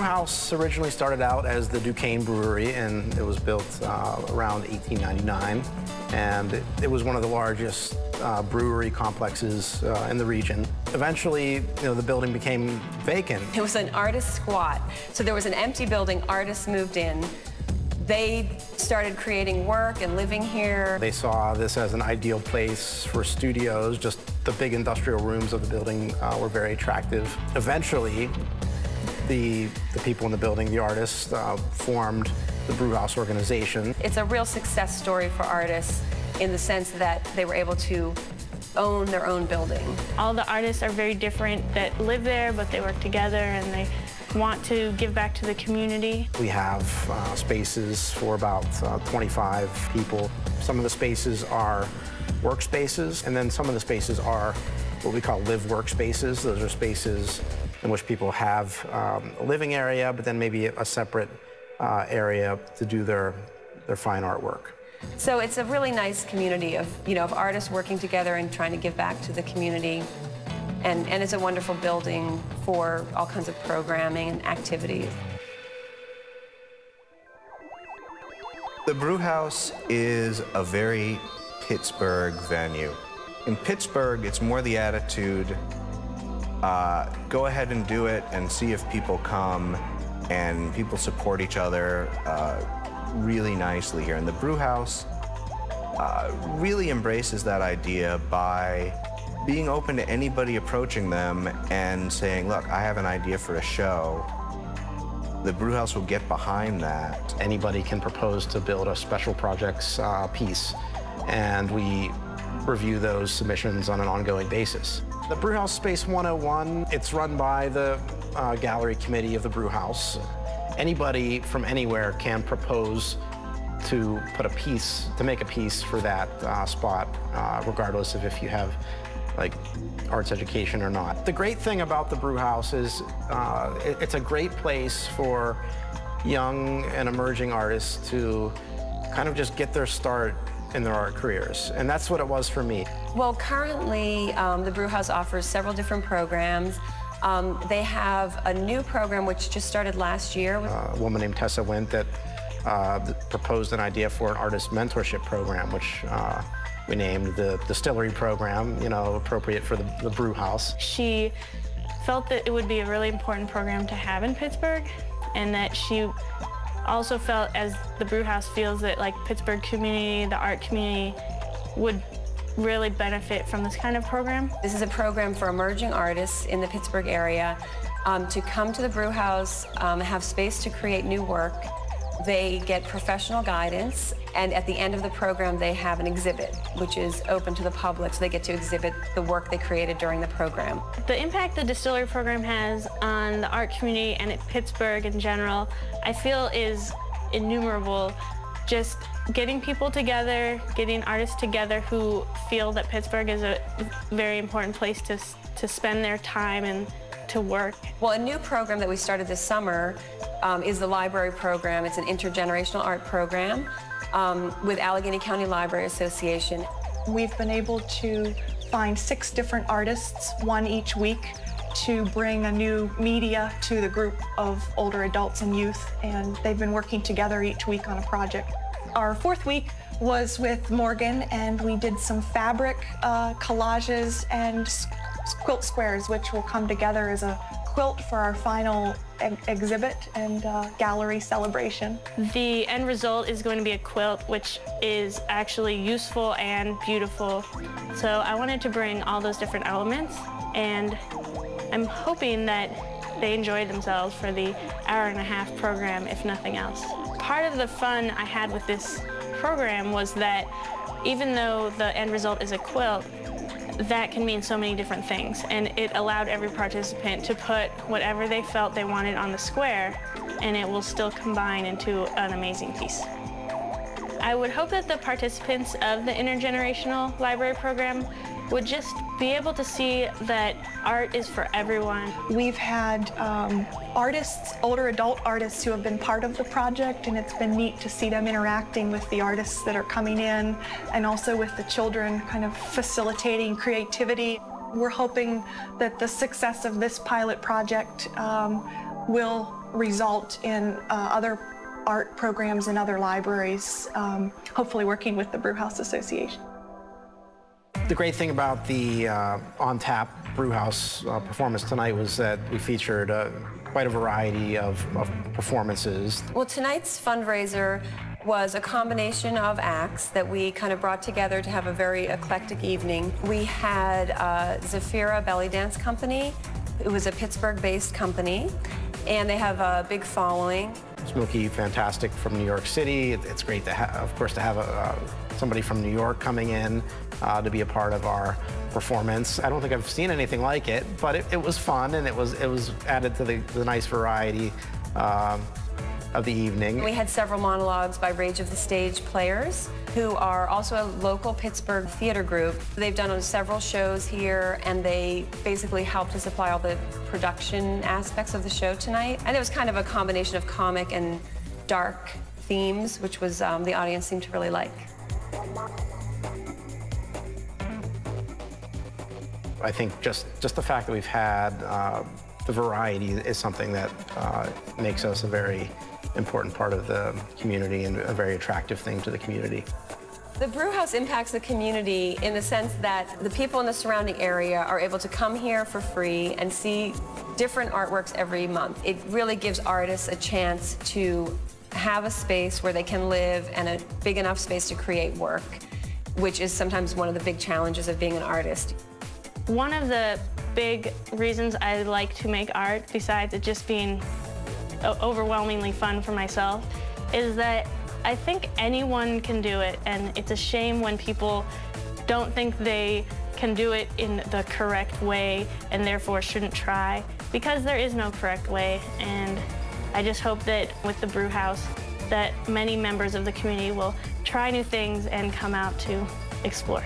house originally started out as the Duquesne Brewery, and it was built around 1899. And it was one of the largest brewery complexes in the region. Eventually, the building became vacant. It was an artist squat. So there was an empty building, artists moved in. They started creating work and living here. They saw this as an ideal place for studios. Just the big industrial rooms of the building were very attractive. Eventually, the people in the building, the artists, formed the Brew House organization. It's a real success story for artists in the sense that they were able to own their own building. All the artists are very different that live there, but they work together and they want to give back to the community. We have spaces for about 25 people. Some of the spaces are workspaces, and then some of the spaces are what we call live workspaces. Those are spaces in which people have a living area, but then maybe a separate area to do their fine artwork. So it's a really nice community of artists working together and trying to give back to the community. And it's a wonderful building for all kinds of programming and activities. The Brew House is a very Pittsburgh venue. In Pittsburgh, it's more the attitude, go ahead and do it and see if people come, and people support each other really nicely here. And the Brew House really embraces that idea by being open to anybody approaching them and saying, look, I have an idea for a show. The Brew House will get behind that. Anybody can propose to build a special projects piece, and we review those submissions on an ongoing basis. The Brew House Space 101, it's run by the gallery committee of the Brew House. Anybody from anywhere can propose to put a piece, to make a piece for that spot, regardless of if you have like arts education or not. The great thing about the Brew House is it's a great place for young and emerging artists to kind of just get their start in their art careers, and that's what it was for me. Well, currently the Brew House offers several different programs. They have a new program which just started last year. A woman named Tessa Wint that proposed an idea for an artist mentorship program, which we named the Distillery Program, appropriate for the Brew House. She felt that it would be a really important program to have in Pittsburgh, and that she also felt, as the Brew House feels, that like Pittsburgh community, the art community, would really benefit from this kind of program. This is a program for emerging artists in the Pittsburgh area to come to the Brew House, have space to create new work. They get professional guidance, and at the end of the program, they have an exhibit, which is open to the public, so they get to exhibit the work they created during the program. The impact the Distillery Program has on the art community and at Pittsburgh in general, I feel is innumerable. Just getting people together, getting artists together who feel that Pittsburgh is a very important place to spend their time and to work. Well, a new program that we started this summer is the library program. It's an intergenerational art program with Allegheny County Library Association. We've been able to find 6 different artists, one each week, to bring a new media to the group of older adults and youth, and they've been working together each week on a project. Our 4th week was with Morgan, and we did some fabric collages and quilt squares, which will come together as a quilt for our final exhibit and gallery celebration. The end result is going to be a quilt, which is actually useful and beautiful. So I wanted to bring all those different elements, and I'm hoping that they enjoyed themselves for the hour-and-a-half program, if nothing else. Part of the fun I had with this program was that even though the end result is a quilt, that can mean so many different things, and it allowed every participant to put whatever they felt they wanted on the square, and it will still combine into an amazing piece. I would hope that the participants of the intergenerational library program would just be able to see that art is for everyone. We've had artists, older adult artists, who have been part of the project, and it's been neat to see them interacting with the artists that are coming in, and also with the children, kind of facilitating creativity. We're hoping that the success of this pilot project will result in other art programs in other libraries, hopefully working with the Brewhouse Association. The great thing about the on-tap Brewhouse performance tonight was that we featured quite a variety of performances. Well, tonight's fundraiser was a combination of acts that we kind of brought together to have a very eclectic evening. We had Zafira Belly Dance Company. It was a Pittsburgh-based company, and they have a big following. Smokey Fantastic from New York City. It's great to have, of course, to have somebody from New York coming in to be a part of our performance. I don't think I've seen anything like it, but it was fun, and it was added to the nice variety of the evening. We had several monologues by Rage of the Stage players, who are also a local Pittsburgh theater group. They've done several shows here, and they basically helped to supply all the production aspects of the show tonight. And it was kind of a combination of comic and dark themes, which was the audience seemed to really like. I think just the fact that we've had the variety is something that makes us a very important part of the community and a very attractive thing to the community. The Brewhouse impacts the community in the sense that the people in the surrounding area are able to come here for free and see different artworks every month. It really gives artists a chance to have a space where they can live and a big enough space to create work, which is sometimes one of the big challenges of being an artist. One of the big reasons I like to make art, besides it just being overwhelmingly fun for myself, is that I think anyone can do it, and it's a shame when people don't think they can do it in the correct way and therefore shouldn't try, because there is no correct way. And I just hope that with the Brewhouse that many members of the community will try new things and come out to explore.